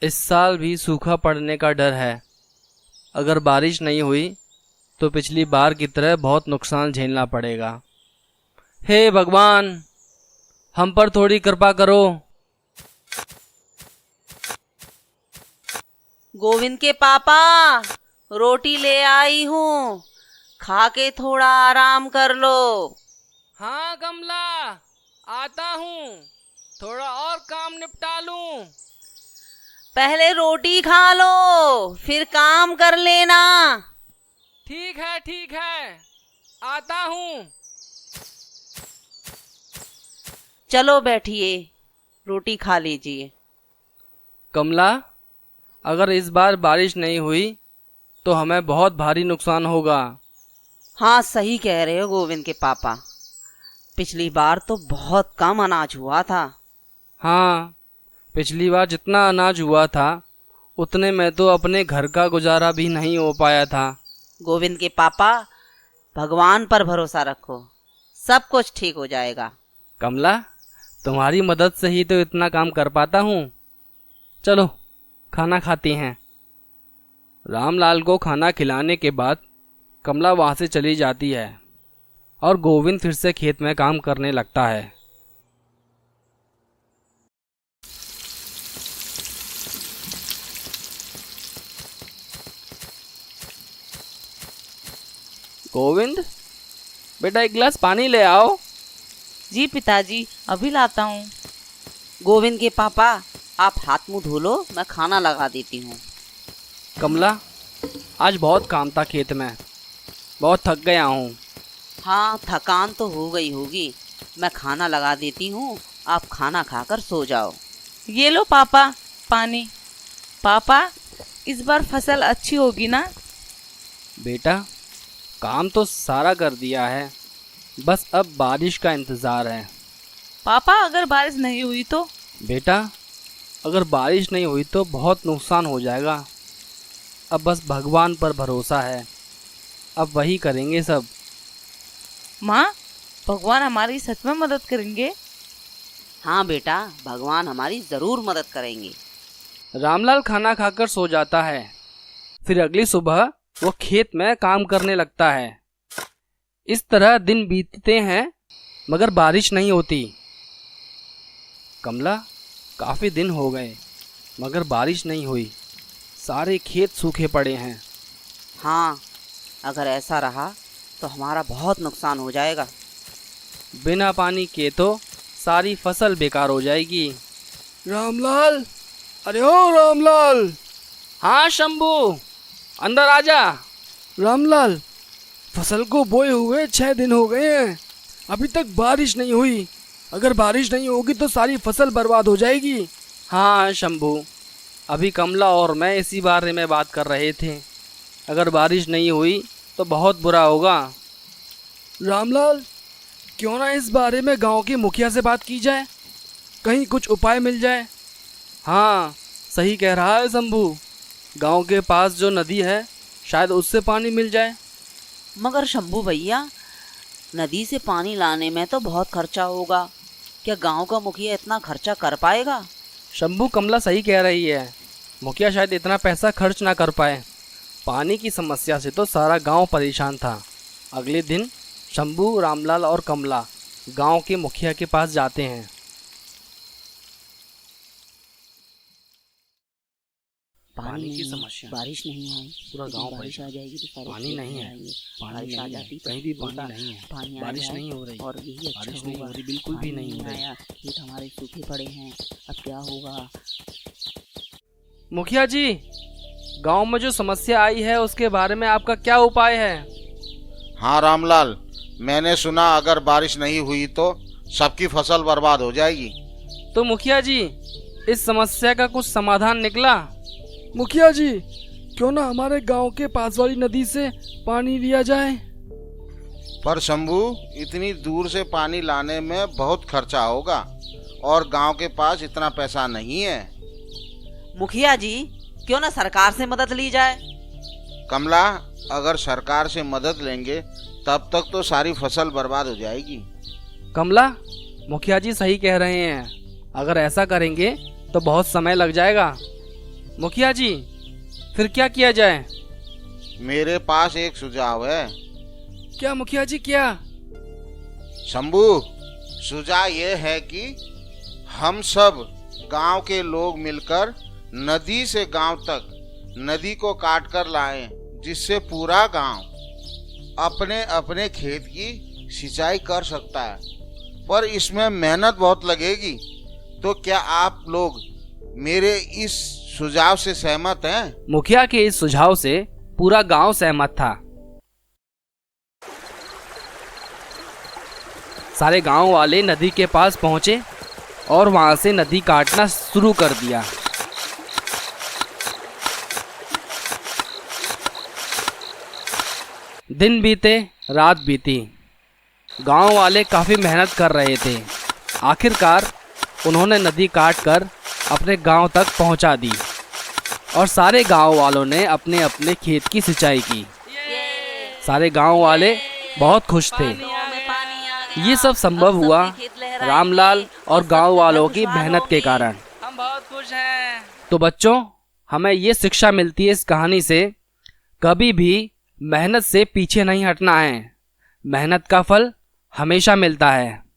इस साल भी सूखा पड़ने का डर है। अगर बारिश नहीं हुई तो पिछली बार की तरह बहुत नुकसान झेलना पड़ेगा। हे भगवान, हम पर थोड़ी कृपा करो। गोविंद के पापा, रोटी ले आई हूँ, खा के थोड़ा आराम कर लो। हाँ कमला, आता हूँ, थोड़ा और काम निपटा लूँ। पहले रोटी खा लो, फिर काम कर लेना। ठीक है, आता हूँ। चलो बैठिए, रोटी खा लीजिए। कमला, अगर इस बार बारिश नहीं हुई तो हमें बहुत भारी नुकसान होगा। हाँ, सही कह रहे हो गोविंद के पापा। पिछली बार तो बहुत कम अनाज हुआ था। हाँ, पिछली बार जितना अनाज हुआ था उतने में तो अपने घर का गुजारा भी नहीं हो पाया था। गोविंद के पापा, भगवान पर भरोसा रखो, सब कुछ ठीक हो जाएगा। कमला, तुम्हारी मदद से ही तो इतना काम कर पाता हूँ। चलो खाना खाते हैं। रामलाल को खाना खिलाने के बाद कमला वहाँ से चली जाती है और गोविंद फिर से खेत में काम करने लगता है। गोविंद, बेटा एक गिलास पानी ले आओ। जी पिताजी, अभी लाता हूँ। गोविंद के पापा, आप हाथ मुंह धो लो, मैं खाना लगा देती हूँ। कमला, आज बहुत काम था खेत में, बहुत थक गया हूँ। हाँ, थकान तो हो गई होगी, मैं खाना लगा देती हूँ, आप खाना खाकर सो जाओ। ये लो पापा पानी। पापा, इस बार फसल अच्छी होगी ना? बेटा, काम तो सारा कर दिया है, बस अब बारिश का इंतज़ार है। पापा, अगर बारिश नहीं हुई तो? बेटा, अगर बारिश नहीं हुई तो बहुत नुकसान हो जाएगा। अब बस भगवान पर भरोसा है, अब वही करेंगे सब। माँ, भगवान हमारी सच में मदद करेंगे? हाँ बेटा, भगवान हमारी ज़रूर मदद करेंगे। रामलाल खाना खाकर सो जाता है। फिर अगली सुबह वो खेत में काम करने लगता है। इस तरह दिन बीतते हैं मगर बारिश नहीं होती। कमला, काफ़ी दिन हो गए मगर बारिश नहीं हुई, सारे खेत सूखे पड़े हैं। हाँ, अगर ऐसा रहा तो हमारा बहुत नुकसान हो जाएगा। बिना पानी के तो सारी फसल बेकार हो जाएगी। रामलाल, अरे ओ रामलाल। हाँ शंभू, अंदर आजा। रामलाल, फसल को बोए हुए 6 दिन हो गए हैं, अभी तक बारिश नहीं हुई। अगर बारिश नहीं होगी तो सारी फसल बर्बाद हो जाएगी। हाँ शंभू, अभी कमला और मैं इसी बारे में बात कर रहे थे। अगर बारिश नहीं हुई तो बहुत बुरा होगा। रामलाल, क्यों ना इस बारे में गांव के मुखिया से बात की जाए, कहीं कुछ उपाय मिल जाए। हाँ, सही कह रहा है शंभू, गांव के पास जो नदी है शायद उससे पानी मिल जाए। मगर शंभू भैया, नदी से पानी लाने में तो बहुत खर्चा होगा, क्या गांव का मुखिया इतना खर्चा कर पाएगा? शंभू, कमला सही कह रही है, मुखिया शायद इतना पैसा खर्च ना कर पाए। पानी की समस्या से तो सारा गांव परेशान था। अगले दिन शंभू, रामलाल और कमला गांव के मुखिया के पास जाते हैं। पानी की समस्या, बारिश नहीं आई, पूरा गांव बारिश आ जाएगी तो सारे पानी खेत नहीं में है, आएंगे। पानी बारिश आ नहीं है, जाती तो कहीं भी होता, पानी नहीं है, पानी आ बारिश जाए नहीं हो रही, और यही अच्छा बारिश नहीं होगा। हो रही, बिल्कुल भी नहीं हो रही। आया, खेत हमारे सूखे पड़े हैं, अब क्या होगा? मुखिया जी, गांव में जो समस्या आई है उसके बारे में आपका क्या उपाय है? हाँ रामलाल, मैंने सुना अगर बारिश नहीं हुई तो सबकी फसल बर्बाद हो जाएगी। तो मुखिया जी, इस समस्या का कुछ समाधान निकला? मुखिया जी, क्यों ना हमारे गांव के पास वाली नदी से पानी लिया जाए। पर शंभू, इतनी दूर से पानी लाने में बहुत खर्चा होगा और गांव के पास इतना पैसा नहीं है। मुखिया जी, क्यों ना सरकार से मदद ली जाए? कमला, अगर सरकार से मदद लेंगे तब तक तो सारी फसल बर्बाद हो जाएगी। कमला, मुखिया जी सही कह रहे हैं, अगर ऐसा करेंगे तो बहुत समय लग जाएगा। मुखिया जी, फिर क्या किया जाए? मेरे पास एक सुझाव है। क्या मुखिया जी, क्या? शंभू, सुझाव ये है कि हम सब गांव के लोग मिलकर नदी से गांव तक नदी को काट कर लाएं, जिससे पूरा गांव अपने अपने खेत की सिंचाई कर सकता है। पर इसमें मेहनत बहुत लगेगी। तो क्या आप लोग मेरे इस सुझाव से सहमत हैं? मुखिया के इस सुझाव से पूरा गांव सहमत था। सारे गांव वाले नदी के पास पहुंचे और वहां से नदी काटना शुरू कर दिया। दिन बीते, रात बीती, गांव वाले काफ़ी मेहनत कर रहे थे। आखिरकार उन्होंने नदी काटकर अपने गांव तक पहुंचा दी और सारे गांव वालों ने अपने अपने खेत की सिंचाई की। सारे गांव वाले बहुत खुश थे। ये सब संभव हुआ रामलाल और गांव वालों की मेहनत के कारण। हम बहुत खुश हैं। तो बच्चों, हमें ये शिक्षा मिलती है इस कहानी से, कभी भी मेहनत से पीछे नहीं हटना है। मेहनत का फल हमेशा मिलता है।